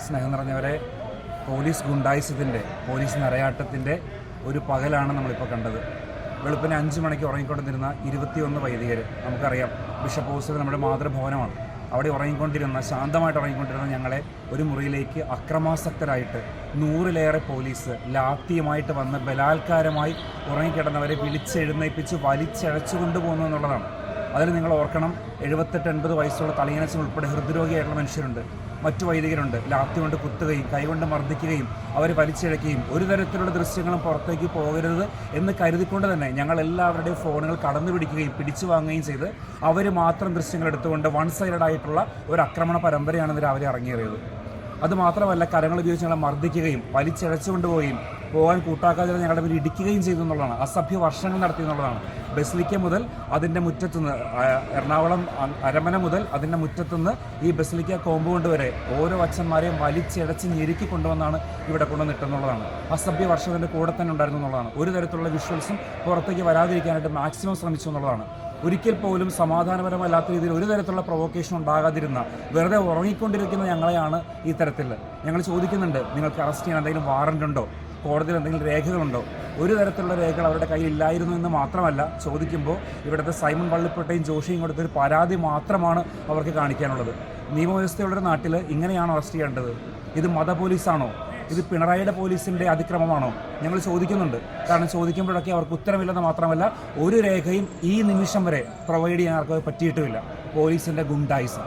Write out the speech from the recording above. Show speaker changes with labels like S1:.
S1: സ്നേഹം നിറഞ്ഞവരെ, police ഗുണ്ടായിസത്തിൻ്റെ, police നരയാട്ടത്തിൻ്റെ ഒരു പകലാണ് നമ്മളിപ്പോൾ കണ്ടത്. വെളുപ്പിന് 5 മണിക്ക് ഉറങ്ങിക്കൊണ്ടിരുന്ന 21 വൈദികർ, നമുക്കറിയാം ബിഷപ്പ് ഹൗസിൽ നമ്മുടെ മാതൃഭവനമാണ്, അവിടെ ശാന്തമായിട്ട് ഉറങ്ങിക്കൊണ്ടിരുന്ന ഞങ്ങളെ ഒരു മുറിയിലേക്ക് അക്രമാസക്തരായിട്ട് 100-ലേറെ പോലീസ് ലാത്തിയുമായിട്ട് വന്ന് ബലാത്കാരമായി ഉറങ്ങിക്കിടന്നവരെ വിളിച്ചെഴുന്നേൽപ്പിച്ച് വലിച്ചഴച്ചു കൊണ്ടുപോകുന്നു എന്നുള്ളതാണ്. അതിൽ നിങ്ങൾ ഓർക്കണം, 78-80 വയസ്സുള്ള തലയനച്ചൻ ഉൾപ്പെടെ ഹൃദ്രോഗിയായിട്ടുള്ള മനുഷ്യരുണ്ട്, മറ്റു വൈദികരുണ്ട്. ലാത്തി കൊണ്ട് കുത്തുകയും കൈകൊണ്ട് മർദ്ദിക്കുകയും അവർ വലിച്ചിഴക്കുകയും ഒരു തരത്തിലുള്ള ദൃശ്യങ്ങളും പുറത്തേക്ക് പോകരുത് എന്ന് കരുതിക്കൊണ്ട് തന്നെ ഞങ്ങൾ എല്ലാവരുടെയും ഫോണുകൾ കടന്നു പിടിക്കുകയും പിടിച്ചു വാങ്ങുകയും ചെയ്ത് അവർ മാത്രം ദൃശ്യങ്ങൾ എടുത്തുകൊണ്ട് വൺ സൈഡഡ് ആയിട്ടുള്ള ഒരു ആക്രമണ പരമ്പരയാണ് ഇന്ന് രാവിലെ ഇറങ്ങിയേറിയത്. അതുമാത്രമല്ല, കരങ്ങൾ ഉപയോഗിച്ച് ഞങ്ങളെ മർദ്ദിക്കുകയും വലിച്ചിഴച്ചുകൊണ്ടുപോവുകയും പോകാൻ കൂട്ടാക്കാതെ ഞങ്ങളുടെ പേര് ഇടിക്കുകയും ചെയ്തു എന്നുള്ളതാണ്. അസഭ്യ വർഷങ്ങൾ നടത്തി എന്നുള്ളതാണ്. ബസിലിക്ക മുതൽ അതിൻ്റെ മുറ്റത്തുനിന്ന്, എറണാകുളം അരമന മുതൽ അതിൻ്റെ മുറ്റത്തുനിന്ന് ഈ ബസിലിക്ക കോമ്പൗണ്ട് വരെ ഓരോ അച്ഛന്മാരെയും വലിച്ചിഴച്ച് ഞെരുക്കി കൊണ്ടുവന്നാണ് ഇവിടെ കൊണ്ടുവന്നിട്ടെന്നുള്ളതാണ്. അസഭ്യ വർഷത്തിൻ്റെ കൂടെ തന്നെ ഉണ്ടായിരുന്നു എന്നുള്ളതാണ്. ഒരു തരത്തിലുള്ള വിഷ്വൽസും പുറത്തേക്ക് വരാതിരിക്കാനായിട്ട് മാക്സിമം ശ്രമിച്ചു എന്നുള്ളതാണ്. ഒരിക്കൽ പോലും സമാധാനപരമല്ലാത്ത രീതിയിൽ ഒരു തരത്തിലുള്ള പ്രൊവോക്കേഷൻ ഉണ്ടാകാതിരുന്ന, വെറുതെ ഉറങ്ങിക്കൊണ്ടിരിക്കുന്ന ഞങ്ങളെയാണ് ഈ തരത്തിൽ ഞങ്ങൾ ചോദിക്കുന്നുണ്ട്, നിങ്ങൾക്ക് അറസ്റ്റ് ചെയ്യാൻ എന്തെങ്കിലും വാറൻ്റ് ഉണ്ടോ, കോടതിയിൽ എന്തെങ്കിലും രേഖകളുണ്ടോ? ഒരു തരത്തിലുള്ള രേഖകൾ അവരുടെ കയ്യിൽ ഇല്ലായിരുന്നു എന്ന് മാത്രമല്ല, ചോദിക്കുമ്പോൾ ഇവിടുത്തെ സൈമൺ വള്ളിപ്പട്ടയും ജോഷിയും കൊടുത്തൊരു പരാതി മാത്രമാണ് അവർക്ക് കാണിക്കാനുള്ളത്. നിയമവ്യവസ്ഥയുള്ളൊരു നാട്ടിൽ ഇങ്ങനെയാണോ അറസ്റ്റ് ചെയ്യേണ്ടത്? ഇത് മത പോലീസാണോ? ഇത് പിണറായിയുടെ പോലീസിൻ്റെ അതിക്രമമാണോ? ഞങ്ങൾ ചോദിക്കുന്നുണ്ട്. കാരണം ചോദിക്കുമ്പോഴൊക്കെ അവർക്ക് ഉത്തരമില്ലെന്ന് മാത്രമല്ല, ഒരു രേഖയും ഈ നിമിഷം വരെ പ്രൊവൈഡ് ചെയ്യാൻ ആർക്കും പറ്റിയിട്ടുമില്ല. പോലീസിൻ്റെ ഗുണ്ടായിസം.